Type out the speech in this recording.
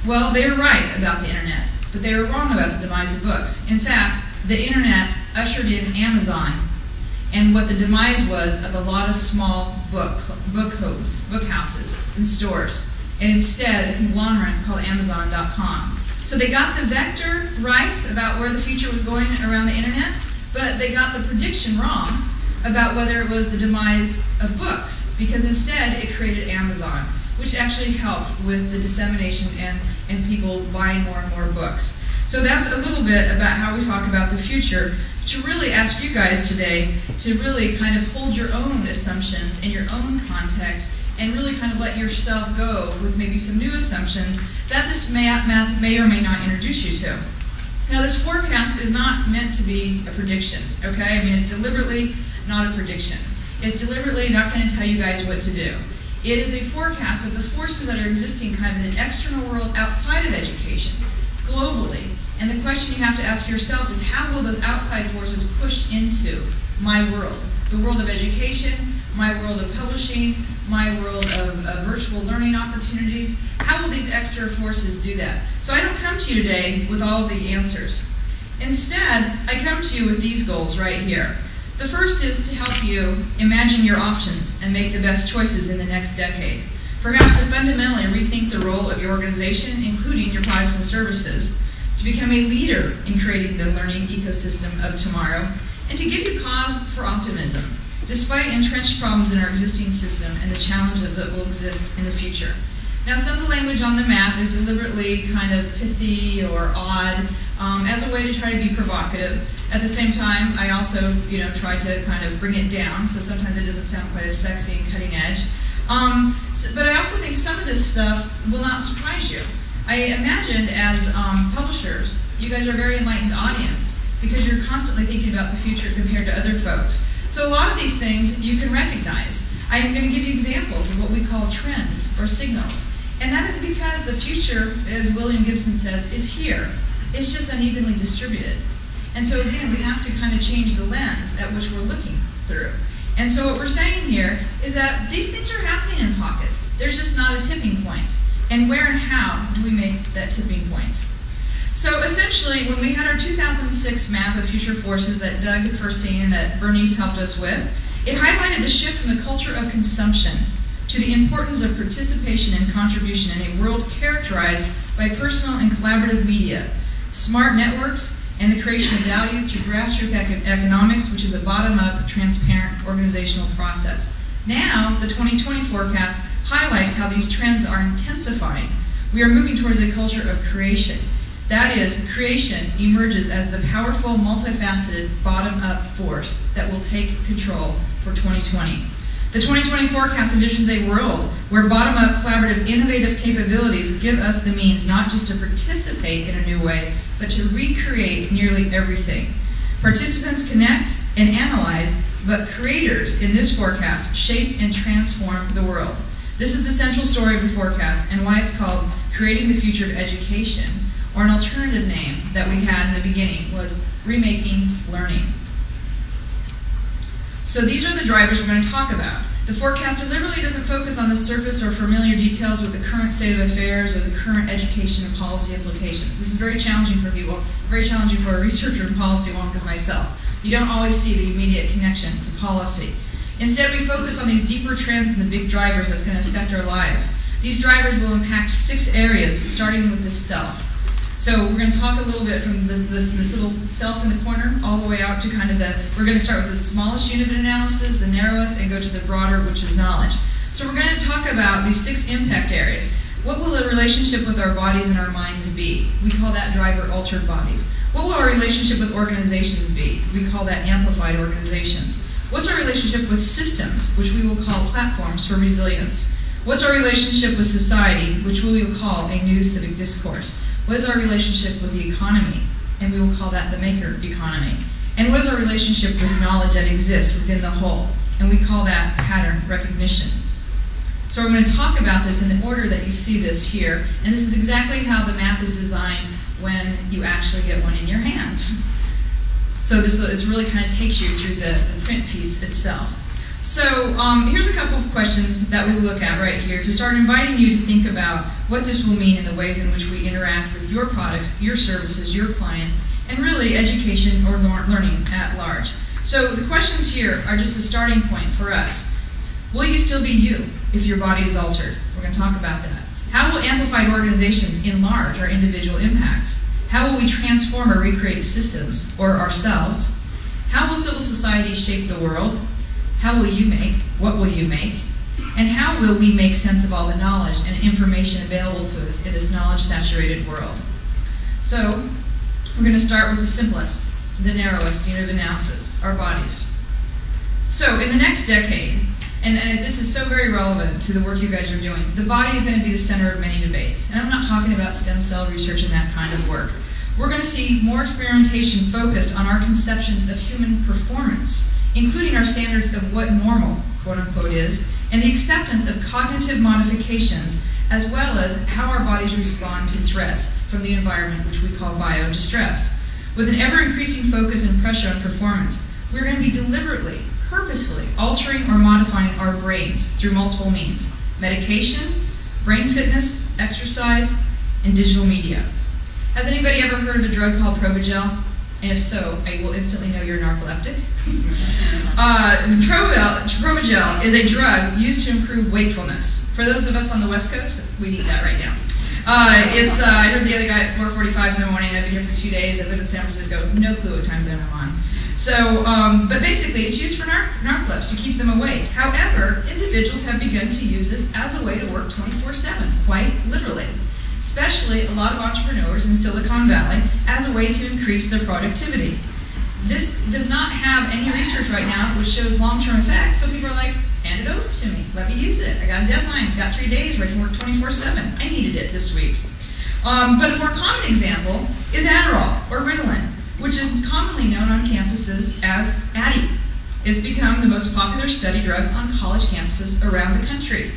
Well, they were right about the internet, but they were wrong about the demise of books. In fact, the internet ushered in Amazon and what the demise was of a lot of small bookhouses and stores, and instead a conglomerate called Amazon.com. So they got the vector right about where the future was going around the internet, but they got the prediction wrong about whether it was the demise of books, because instead it created Amazon, which actually helped with the dissemination and people buying more and more books. So that's a little bit about how we talk about the future, to really ask you guys today to really kind of hold your own assumptions in your own context and really kind of let yourself go with maybe some new assumptions that this map may or may not introduce you to. Now, this forecast is not meant to be a prediction, okay? I mean, it's deliberately not a prediction. It's deliberately not going to tell you guys what to do. It is a forecast of the forces that are existing kind of in the external world outside of education, globally. And the question you have to ask yourself is, how will those outside forces push into my world? The world of education, my world of publishing, my world of virtual learning opportunities. How will these extra forces do that? So I don't come to you today with all the answers. Instead, I come to you with these goals right here. The first is to help you imagine your options and make the best choices in the next decade. Perhaps to fundamentally rethink the role of your organization, including your products and services, to become a leader in creating the learning ecosystem of tomorrow, and to give you cause for optimism, despite entrenched problems in our existing system and the challenges that will exist in the future. Now, some of the language on the map is deliberately kind of pithy or odd as a way to try to be provocative. At the same time, I also, try to kind of bring it down, so sometimes it doesn't sound quite as sexy and cutting edge. But I also think some of this stuff will not surprise you. I imagined as publishers, you guys are a very enlightened audience because you're constantly thinking about the future compared to other folks. So a lot of these things you can recognize. I'm going to give you examples of what we call trends or signals. And that is because the future, as William Gibson says, is here. It's just unevenly distributed. And so again, we have to kind of change the lens at which we're looking through. And so what we're saying here is that these things are happening in pockets. There's just not a tipping point. And where and how do we make that tipping point? So essentially, when we had our 2006 map of future forces that Doug had first seen and that Bernice helped us with, it highlighted the shift from the culture of consumption to the importance of participation and contribution in a world characterized by personal and collaborative media, smart networks, and the creation of value through grassroots economics, which is a bottom-up, transparent organizational process. Now, the 2020 forecast highlights how these trends are intensifying. We are moving towards a culture of creation. That is, creation emerges as the powerful, multifaceted, bottom-up force that will take control for 2020. The 2020 forecast envisions a world where bottom-up, collaborative, innovative capabilities give us the means not just to participate in a new way, but to recreate nearly everything. Participants connect and analyze, but creators in this forecast shape and transform the world. This is the central story of the forecast and why it's called Creating the Future of Education, or an alternative name that we had in the beginning was Remaking Learning. So these are the drivers we're going to talk about. The forecast deliberately doesn't focus on the surface or familiar details with the current state of affairs or the current education and policy implications. This is very challenging for people, very challenging for a researcher in policy wonk as myself. You don't always see the immediate connection to policy. Instead, we focus on these deeper trends and the big drivers that's going to affect our lives. These drivers will impact 6 areas, starting with the self. So we're going to talk a little bit from this little self in the corner all the way out to kind of we're going to start with the smallest unit of analysis, the narrowest, and go to the broader, which is knowledge. So we're going to talk about these 6 impact areas. What will the relationship with our bodies and our minds be? We call that driver altered bodies. What will our relationship with organizations be? We call that amplified organizations. What's our relationship with systems, which we will call platforms for resilience? What's our relationship with society, which we will call a new civic discourse? What is our relationship with the economy? And we will call that the maker economy. And what is our relationship with knowledge that exists within the whole? And we call that pattern recognition. So we're going to talk about this in the order that you see this here. And this is exactly how the map is designed when you actually get one in your hand. So this really kind of takes you through the print piece itself. So here's a couple of questions that we look at right here to start inviting you to think about what this will mean in the ways in which we interact with your products, your services, your clients, and really education or learning at large. So the questions here are just a starting point for us. Will you still be you if your body is altered? We're going to talk about that. How will amplified organizations enlarge our individual impacts? How will we transform or recreate systems or ourselves? How will civil society shape the world? How will you make? What will you make? And how will we make sense of all the knowledge and information available to us in this knowledge-saturated world? So, we're going to start with the simplest, the narrowest unit of analysis, our bodies. So, in the next decade, and this is so very relevant to the work you guys are doing, the body is going to be the center of many debates. And I'm not talking about stem cell research and that kind of work. We're going to see more experimentation focused on our conceptions of human performance, including our standards of what normal, quote-unquote, is, and the acceptance of cognitive modifications, as well as how our bodies respond to threats from the environment, which we call biodistress. With an ever-increasing focus and pressure on performance, we're going to be deliberately, purposefully altering or modifying our brains through multiple means: medication, brain fitness, exercise, and digital media. Has anybody ever heard of a drug called Provigel? And if so, I will instantly know you're a narcoleptic. Provigel is a drug used to improve wakefulness. For those of us on the West Coast, we need that right now. I heard the other guy at 4:45 in the morning. I've been here for 2 days. I live in San Francisco. No clue what time zone I'm on. So, but basically, it's used for narcolepsy to keep them awake. However, individuals have begun to use this as a way to work 24/7, quite literally. Especially a lot of entrepreneurs in Silicon Valley, as a way to increase their productivity. This does not have any research right now which shows long-term effects, so people are like, hand it over to me, let me use it. I got a deadline, got 3 days where I can work 24/7. I needed it this week. But a more common example is Adderall, or Ritalin, which is commonly known on campuses as Addy. It's become the most popular study drug on college campuses around the country.